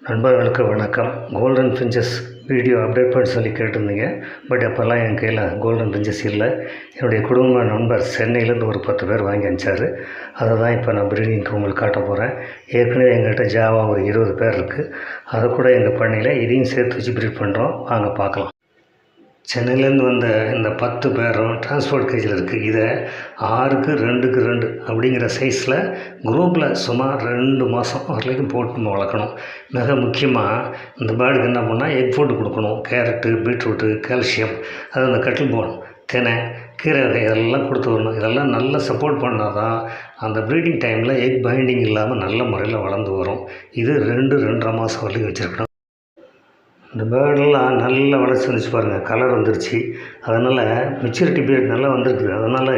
நண்பர்களுக்கு வணக்கம். Golden finches video update பண்ண சொல்லி கேட்டிருந்தீங்க. பட் அப்போல்லாம் என் கையில் கோல்டன் ஃபின்ச்சஸ் இல்லை. என்னுடைய குடும்ப நண்பர் சென்னையிலேருந்து ஒரு 10 பேர் வாங்கி அனுப்பிச்சார். அதை தான் இப்போ நான் ப்ரீடிங்க்கு உங்களுக்கு காட்ட போகிறேன். ஏற்கனவே எங்கள்கிட்ட ஜாவா ஒரு 20 பேர் இருக்குது. அதை கூட எங்கள் பண்ணையில் இதையும் சேர்த்து வச்சு ப்ரீட் பண்ணுறோம். வாங்க பார்க்கலாம். சென்னையிலேருந்து வந்த இந்த 10 பேரும் டிரான்ஸ்போர்ட் கேஜில் இருக்குது. இதை 6க்கு 2க்கு 2 அப்படிங்கிற சைஸில் குரூப்பில் சுமார் 2 மாதம் வரைக்கும் போட்டு நம்ம வளர்க்கணும். மிக முக்கியமாக இந்த பேர்டுக்கு என்ன பண்ணால் எக் ஃபுட்டு கொடுக்கணும். கேரட்டு, பீட்ரூட்டு, கால்சியம், அது அந்த கட்டில் போன், தினை, கீரை வகை இதெல்லாம் கொடுத்து வரணும். இதெல்லாம் நல்லா சப்போர்ட் பண்ணால் தான் அந்த ப்ரீடிங் டைமில் எக் பைண்டிங் இல்லாமல் நல்ல முறையில் வளர்ந்து வரும். இது 2-2.5 மாதம் வரைக்கும் வச்சுருக்கணும். இந்த பேர்டெல்லாம் நல்லா வளர்ச்சி வந்துச்சு பாருங்கள், கலர் வந்துருச்சு. அதனால் மெச்சூரிட்டி பீரியட் நல்லா வந்துருக்குது. அதனால்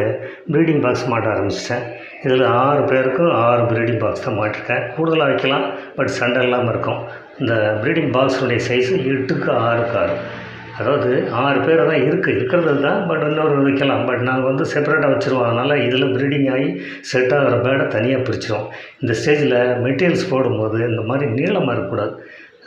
ப்ரீடிங் பாக்ஸ் மாட்ட ஆரம்பிச்சிட்டேன். இதில் 6 பேருக்கும் 6 ப்ரீடிங் பாக்ஸ் தான் மாட்டிருக்கேன். கூடுதலாக வைக்கலாம், பட் சண்டை இல்லாமல் இருக்கும். இந்த ப்ரீடிங் பாக்ஸுடைய சைஸு 8க்கு 6க்கு 6. அதாவது 6 பேர் தான் இருக்கிறது தான். பட் இன்னொரு வைக்கலாம். பட் நாங்கள் செப்பரேட்டாக வச்சுருவோம். அதனால் இதில் ப்ரீடிங் ஆகி செட் ஆகிற பேர்டை தனியாக பிரிச்சிடும். இந்த ஸ்டேஜில் மெட்டீரியல்ஸ் போடும்போது இந்த மாதிரி நீளமாக இருக்கக்கூடாது.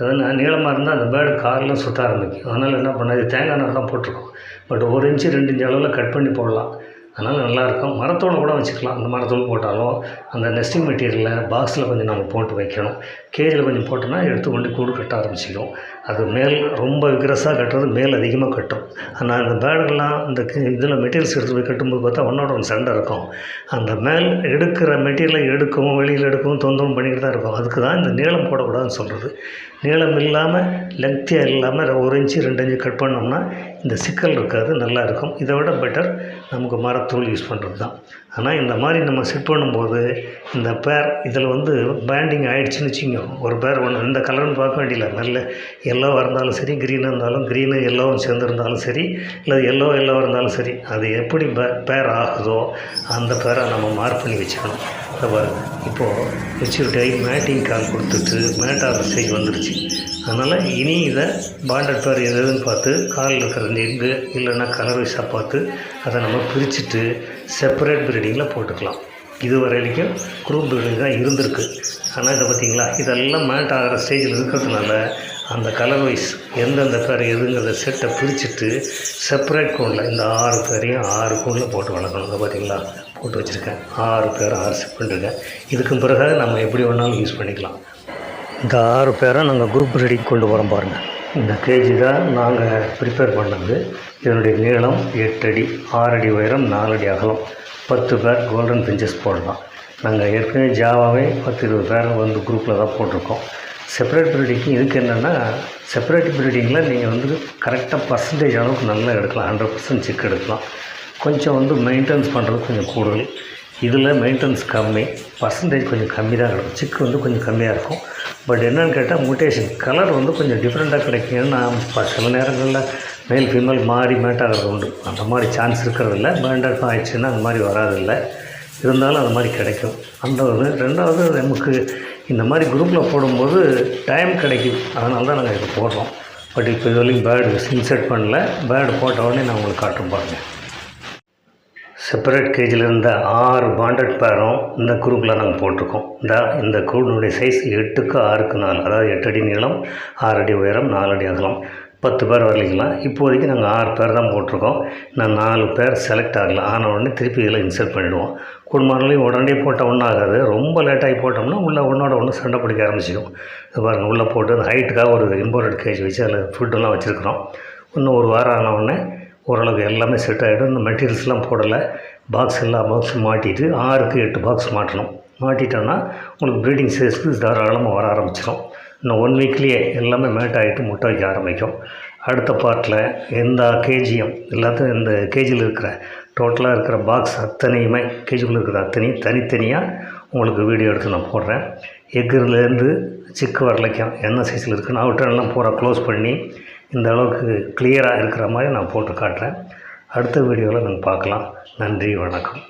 அதனால் நீளமாக இருந்தால் அந்த பேர்டு காரெலாம் சுற்ற ஆரம்பிக்கும். அதனால் என்ன பண்ணாது, தேங்காய் நார் தான் போட்டிருக்கோம். பட் 1 இன்ச்சு 2 இன்ச்சு அளவில் கட் பண்ணி போடலாம். அதனால் நல்லாயிருக்கும். மரத்தோடு கூட வச்சுக்கலாம். அந்த மரத்தோடு போட்டாலும் அந்த நெஸ்டிங் மெட்டீரியலில் பாக்ஸில் கொஞ்சம் நம்ம போட்டு வைக்கணும். கேஜில் கொஞ்சம் போட்டோன்னா எடுத்து கொண்டு கூடு கட்ட ஆரம்பிச்சிடும். அது மேல் ரொம்ப விக்ரஸாக கட்டுறது மேல் அதிகமாக கட்டும். ஆனால் அந்த பேர்டுகள்லாம் இந்த இதில் மெட்டீரியல்ஸ் எடுத்து போய் கட்டும்போது பார்த்தா ஒன்று சண்டை இருக்கும். அந்த மேல் எடுக்கிற மெட்டீரியலை எடுக்கவும் வெளியில் எடுக்கவும் தொந்தரவு பண்ணிக்கிட்டு தான் இருக்கும். அதுக்கு தான் இந்த நீளம் போடக்கூடாதுன்னு சொல்கிறது. நீளம் இல்லாமல் லெங்க்த்தியாக இல்லாமல் 1 இன்ச்சு 2 இன்ச்சு கட் பண்ணோம்னா இந்த சிக்கல் இருக்காது, நல்லாயிருக்கும். இதை விட பெட்டர் நமக்கு மரத்தூள் யூஸ் பண்ணுறது தான். ஆனால் இந்த மாதிரி நம்ம செட் பண்ணும்போது இந்த பேர் இதில் பேண்டிங் ஆகிடுச்சின்னு வச்சுக்கோங்க. ஒரு பேர் ஒன்று இந்த கலர்னு பார்க்க வேண்டியதில்லை. நல்ல எல்லோவாக இருந்தாலும் சரி, க்ரீனாக இருந்தாலும், க்ரீனு எல்லோவும் சேர்ந்துருந்தாலும் சரி, இல்லை எல்லோவாக இருந்தாலும் சரி, அது எப்படி பேர் ஆகுதோ அந்த பேரை நம்ம மார்க் பண்ணி வச்சுக்கணும். அதை பாருங்கள், இப்போது வச்சுக்கிட்டே மேட்டிங் கால் கொடுத்துட்டு மேட்டாக ஸ்டேஜ் வந்துடுச்சு. அதனால் இனி இதை பாண்டட் பேர் எதுன்னு பார்த்து காலில் இருக்கிற எக்கு இல்லைன்னா கலர் வைஸாக பார்த்து அதை நம்ம பிரிச்சுட்டு செப்பரேட் ப்ரீடிங்கில் போட்டுக்கலாம். இது வரைக்கும் குரூப் ப்ரீடிங் தான் இருந்திருக்கு. ஆனால் இதை பார்த்திங்களா, இதெல்லாம் மேட் ஆகிற ஸ்டேஜில் இருக்கிறதுனால அந்த கலர் வைஸ் எந்தெந்த பேர் எதுங்கிறத செட்டை பிரிச்சுட்டு செப்பரேட் கூண்டில் இந்த 6 பேரையும் 6 கூண்டில் போட்டு வளர்க்கணும். அதை பார்த்திங்களா, போட்டு வச்சுருக்கேன். 6 பேர் 6 செட் பண்ணிருக்கேன். இதுக்கு பிறகு நம்ம எப்படி வேணாலும் யூஸ் பண்ணிக்கலாம். இந்த 6 பேரை நாங்கள் குரூப் ப்ரீடிங் கொண்டு போகிறோம் பாருங்கள். இந்த கேஜி தான் நாங்கள் ப்ரிப்பேர் பண்ணது. இதனுடைய நீளம் 8 அடி, 6 அடி உயரம், 4 அடி அகலம். 10 பேர் கோல்டன் ஃபின்ச்சஸ் போடலாம். நாங்கள் ஏற்கனவே ஜாவாவே 10-20 பேரை குரூப்பில் தான் போட்டிருக்கோம். செப்பரேட் ப்ரீடிங்க்கு இதுக்கு என்னென்னா, செப்பரேட் ப்ரீடிங்கில் நீங்கள் கரெக்டாக பர்சன்டேஜ் அளவுக்கு நல்லா எடுக்கலாம். 100% சிக்கு எடுக்கலாம். கொஞ்சம் மெயின்டெனன்ஸ் பண்ணுறது கொஞ்சம் கூடுதல். இதில் மெயின்டெனன்ஸ் கம்மி, பர்சன்டேஜ் கொஞ்சம் கம்மி தான் கிடைக்கும். சிக்கு கொஞ்சம் கம்மியாக இருக்கும். பட் என்னென்னு கேட்டால் முட்டேஷன் கலர் கொஞ்சம் டிஃப்ரெண்ட்டாக கிடைக்கும். ஏன்னா சில நேரங்களில் மேல் ஃபீமேல் மாறி மேட்டாகிறது உண்டு. அந்த மாதிரி சான்ஸ் இருக்கிறதில்ல. பேண்டட் ஆயிடுச்சுன்னா அந்த மாதிரி வராதில்லை. இருந்தாலும் அந்த மாதிரி கிடைக்கும். அந்த ரெண்டாவது நமக்கு இந்த மாதிரி குரூப்பில் போடும்போது டைம் கிடைக்கும். அதனால தான் நாங்கள் இதை போடுறோம். பட் இப்போ இது வரைக்கும் பேர்டு இன்செர்ட் பண்ணல. பேர்டு போட்ட உடனே நான் உங்களுக்கு காட்டும் பாருங்கள். செப்பரேட் கேஜில் இருந்த 6 பாண்டட் பேரும் இந்த குரூப்பில் நாங்கள் போட்டிருக்கோம். இந்த கூடினுடைய சைஸ் 8க்கு 6க்கு 4, அதாவது 8 அடி நீளம், 6 அடி உயரம், 4 அடி அகலம். 10 பேர் வரலிக்கலாம். இப்போதைக்கு நாங்கள் 6 பேர் தான் போட்டிருக்கோம். நான் 4 பேர் செலக்ட் ஆகலை. ஆன உடனே திருப்பி இதில் இன்சர்ட் பண்ணிவிடுவோம். குடும்பங்களையும் உடனே போட்டால் ஒன்றும் ஆகாது. ரொம்ப லேட்டாகி போட்டோம்னா உள்ளே ஒன்றோட ஒன்று சண்டை பிடிக்க ஆரம்பிச்சிடும். இது பாருங்கள், உள்ளே போட்டு அந்த ஹைட்டுக்காக ஒரு இம்போர்ட்டட் கேஜ் வச்சு அதில் ஃபுட்டெல்லாம் வச்சுருக்குறோம். இன்னும் ஒரு வாரம் ஆன உடனே ஓரளவுக்கு எல்லாமே செட் ஆகிடும். இந்த மெட்டீரியல்ஸ்லாம் போடலை. பாக்ஸ் எல்லா பாக்ஸும் மாட்டிட்டு 6க்கு 8 பாக்ஸ் மாட்டணும். மாட்டிட்டோன்னா உங்களுக்கு ப்ரீடிங் சைஸ்க்கு தாராளமாக வர ஆரம்பிச்சிடும். இன்னும் 1 வீக்லேயே எல்லாமே மேட் ஆகிட்டு முட்டை வைக்க ஆரம்பிக்கும். அடுத்த பார்ட்டில் எந்த கேஜியும் எல்லாத்தையும் இந்த கேஜியில் இருக்கிற டோட்டலாக இருக்கிற பாக்ஸ் அத்தனையுமே கேஜிக்குள்ளே இருக்கிற அத்தனையும் தனித்தனியாக உங்களுக்கு வீடியோ எடுத்து நான் போடுறேன். எக்குலேருந்து சிக்கு வரலைக்கும் என்ன சைஸில் இருக்குன்னு அவுட்டர்லாம் பூரா க்ளோஸ் பண்ணி இந்த அளவுக்கு கிளியராக இருக்கிற மாதிரி நான் போட்டு காட்டுறேன். அடுத்த வீடியோவில் நாங்கள் பார்க்கலாம். நன்றி, வணக்கம்.